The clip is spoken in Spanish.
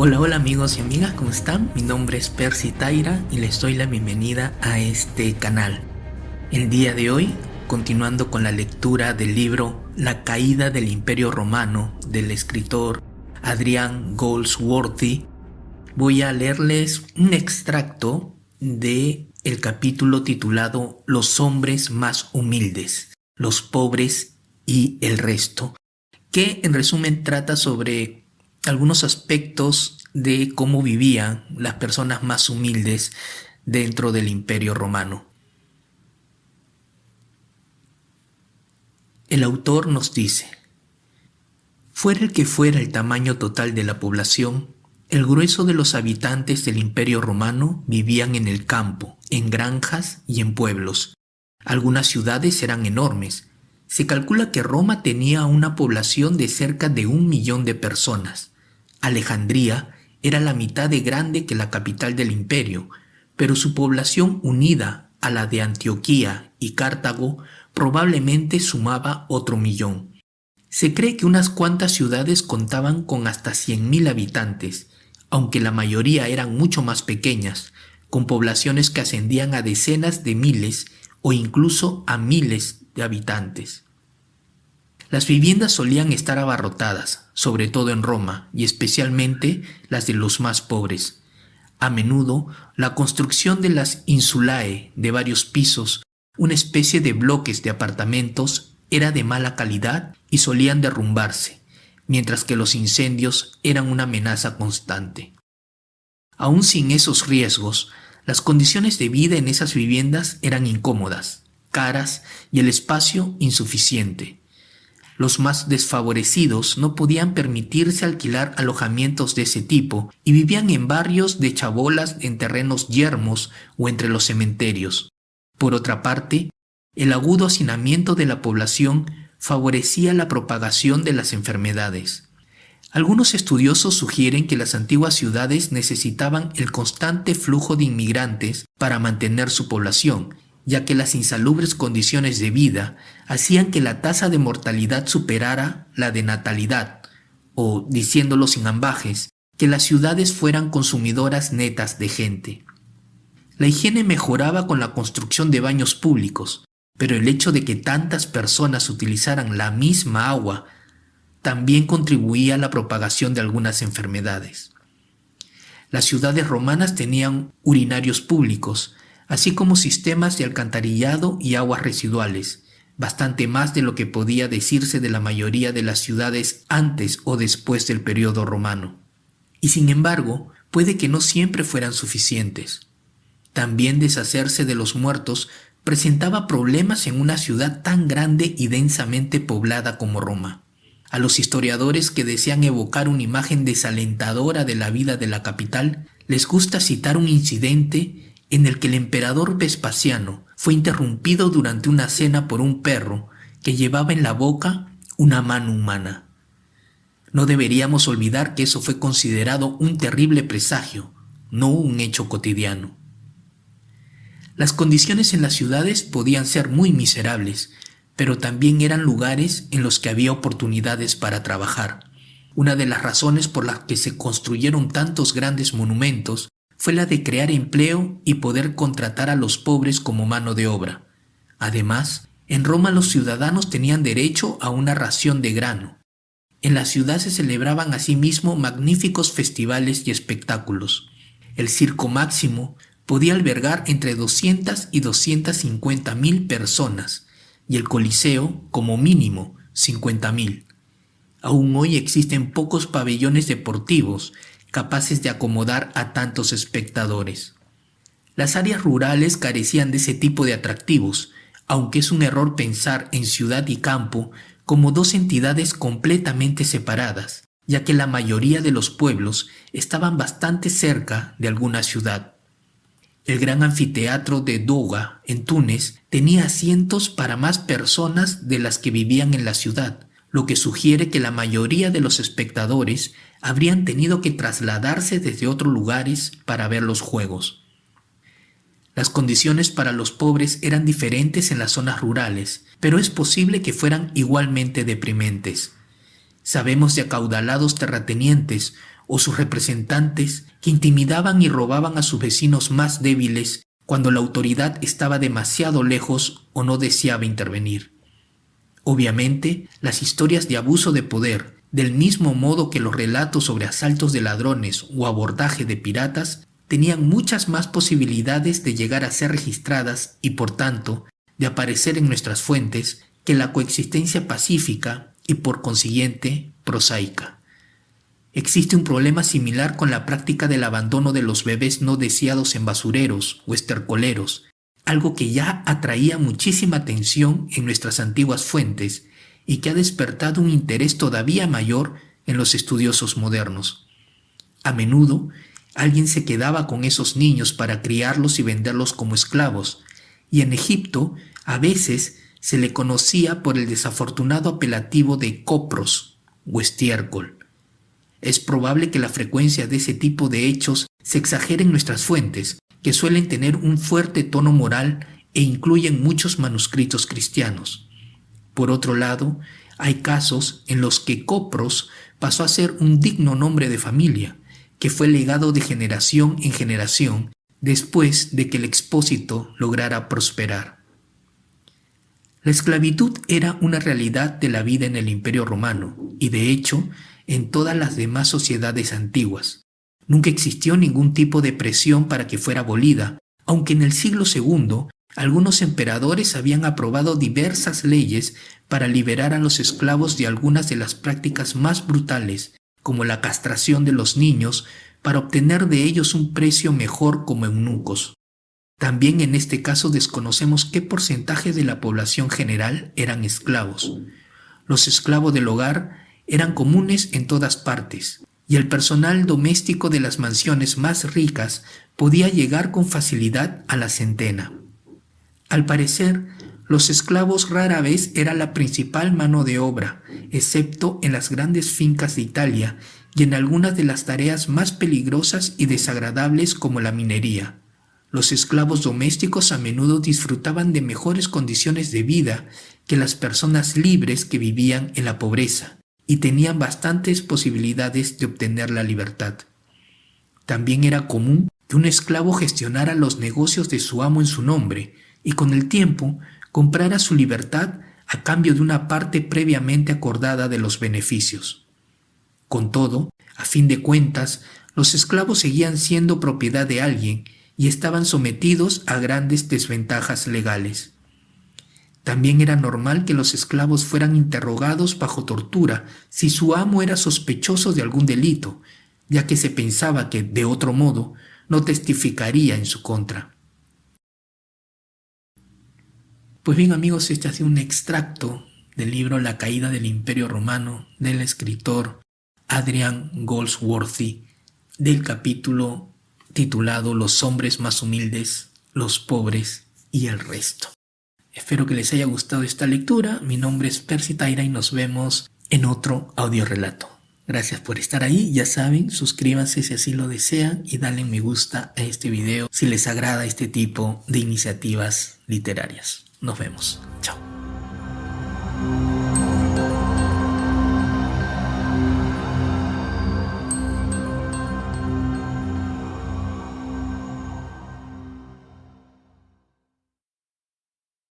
Hola, hola amigos y amigas, ¿cómo están? Mi nombre es Percy Taira y les doy la bienvenida a este canal. El día de hoy, continuando con la lectura del libro La caída del Imperio Romano del escritor Adrian Goldsworthy, voy a leerles un extracto de el capítulo titulado Los hombres más humildes, los pobres y el resto, que en resumen trata sobre algunos aspectos de cómo vivían las personas más humildes dentro del Imperio Romano. El autor nos dice: fuera el que fuera el tamaño total de la población, el grueso de los habitantes del Imperio Romano vivían en el campo, en granjas y en pueblos. Algunas ciudades eran enormes. Se calcula que Roma tenía una población de cerca de 1 millón de personas. Alejandría era la mitad de grande que la capital del imperio, pero su población unida a la de Antioquía y Cartago probablemente sumaba otro 1 millón. Se cree que unas cuantas ciudades contaban con hasta 100.000 habitantes, aunque la mayoría eran mucho más pequeñas, con poblaciones que ascendían a decenas de miles o incluso a miles de habitantes. Las viviendas solían estar abarrotadas, sobre todo en Roma, y especialmente las de los más pobres. A menudo, la construcción de las insulae de varios pisos, una especie de bloques de apartamentos, era de mala calidad y solían derrumbarse, mientras que los incendios eran una amenaza constante. Aún sin esos riesgos, las condiciones de vida en esas viviendas eran incómodas, caras y el espacio insuficiente. Los más desfavorecidos no podían permitirse alquilar alojamientos de ese tipo y vivían en barrios de chabolas en terrenos yermos o entre los cementerios. Por otra parte, el agudo hacinamiento de la población favorecía la propagación de las enfermedades. Algunos estudiosos sugieren que las antiguas ciudades necesitaban el constante flujo de inmigrantes para mantener su población, ya que las insalubres condiciones de vida hacían que la tasa de mortalidad superara la de natalidad, o, diciéndolo sin ambages, que las ciudades fueran consumidoras netas de gente. La higiene mejoraba con la construcción de baños públicos, pero el hecho de que tantas personas utilizaran la misma agua también contribuía a la propagación de algunas enfermedades. Las ciudades romanas tenían urinarios públicos, así como sistemas de alcantarillado y aguas residuales, bastante más de lo que podía decirse de la mayoría de las ciudades antes o después del periodo romano. Y sin embargo, puede que no siempre fueran suficientes. También deshacerse de los muertos presentaba problemas en una ciudad tan grande y densamente poblada como Roma. A los historiadores que desean evocar una imagen desalentadora de la vida de la capital, les gusta citar un incidente en el que el emperador Vespasiano fue interrumpido durante una cena por un perro que llevaba en la boca una mano humana. No deberíamos olvidar que eso fue considerado un terrible presagio, no un hecho cotidiano. Las condiciones en las ciudades podían ser muy miserables, pero también eran lugares en los que había oportunidades para trabajar. Una de las razones por las que se construyeron tantos grandes monumentos fue la de crear empleo y poder contratar a los pobres como mano de obra. Además, en Roma los ciudadanos tenían derecho a una ración de grano. En la ciudad se celebraban asimismo magníficos festivales y espectáculos. El Circo Máximo podía albergar entre 200 y 250.000 personas, y el Coliseo, como mínimo, 50.000. Aún hoy existen pocos pabellones deportivos capaces de acomodar a tantos espectadores. Las áreas rurales carecían de ese tipo de atractivos, aunque es un error pensar en ciudad y campo como dos entidades completamente separadas, ya que la mayoría de los pueblos estaban bastante cerca de alguna ciudad. El gran anfiteatro de Douga, en Túnez, tenía asientos para más personas de las que vivían en la ciudad, lo que sugiere que la mayoría de los espectadores habrían tenido que trasladarse desde otros lugares para ver los juegos. Las condiciones para los pobres eran diferentes en las zonas rurales, pero es posible que fueran igualmente deprimentes. Sabemos de acaudalados terratenientes o sus representantes que intimidaban y robaban a sus vecinos más débiles cuando la autoridad estaba demasiado lejos o no deseaba intervenir. Obviamente, las historias de abuso de poder, del mismo modo que los relatos sobre asaltos de ladrones o abordaje de piratas, tenían muchas más posibilidades de llegar a ser registradas y, por tanto, de aparecer en nuestras fuentes que la coexistencia pacífica y, por consiguiente, prosaica. Existe un problema similar con la práctica del abandono de los bebés no deseados en basureros o estercoleros, algo que ya atraía muchísima atención en nuestras antiguas fuentes y que ha despertado un interés todavía mayor en los estudiosos modernos. A menudo, alguien se quedaba con esos niños para criarlos y venderlos como esclavos, y en Egipto a veces se le conocía por el desafortunado apelativo de copros o estiércol. Es probable que la frecuencia de ese tipo de hechos se exagere en nuestras fuentes, que suelen tener un fuerte tono moral e incluyen muchos manuscritos cristianos. Por otro lado, hay casos en los que copros pasó a ser un digno nombre de familia, que fue legado de generación en generación después de que el expósito lograra prosperar. La esclavitud era una realidad de la vida en el Imperio Romano y, de hecho, en todas las demás sociedades antiguas. Nunca existió ningún tipo de presión para que fuera abolida, aunque en el siglo II algunos emperadores habían aprobado diversas leyes para liberar a los esclavos de algunas de las prácticas más brutales, como la castración de los niños, para obtener de ellos un precio mejor como eunucos. También en este caso desconocemos qué porcentaje de la población general eran esclavos. Los esclavos del hogar eran comunes en todas partes, y el personal doméstico de las mansiones más ricas podía llegar con facilidad a la centena. Al parecer, los esclavos rara vez eran la principal mano de obra, excepto en las grandes fincas de Italia y en algunas de las tareas más peligrosas y desagradables como la minería. Los esclavos domésticos a menudo disfrutaban de mejores condiciones de vida que las personas libres que vivían en la pobreza y tenían bastantes posibilidades de obtener la libertad. También era común que un esclavo gestionara los negocios de su amo en su nombre y con el tiempo comprara su libertad a cambio de una parte previamente acordada de los beneficios. Con todo, a fin de cuentas, los esclavos seguían siendo propiedad de alguien y estaban sometidos a grandes desventajas legales. También era normal que los esclavos fueran interrogados bajo tortura si su amo era sospechoso de algún delito, ya que se pensaba que, de otro modo, no testificaría en su contra. Pues bien, amigos, este ha sido un extracto del libro La caída del Imperio Romano del escritor Adrian Goldsworthy, del capítulo titulado Los hombres más humildes, los pobres y el resto. Espero que les haya gustado esta lectura. Mi nombre es Percy Taira y nos vemos en otro audiorelato. Gracias por estar ahí. Ya saben, suscríbanse si así lo desean y denle me gusta a este video si les agrada este tipo de iniciativas literarias. Nos vemos. Chao.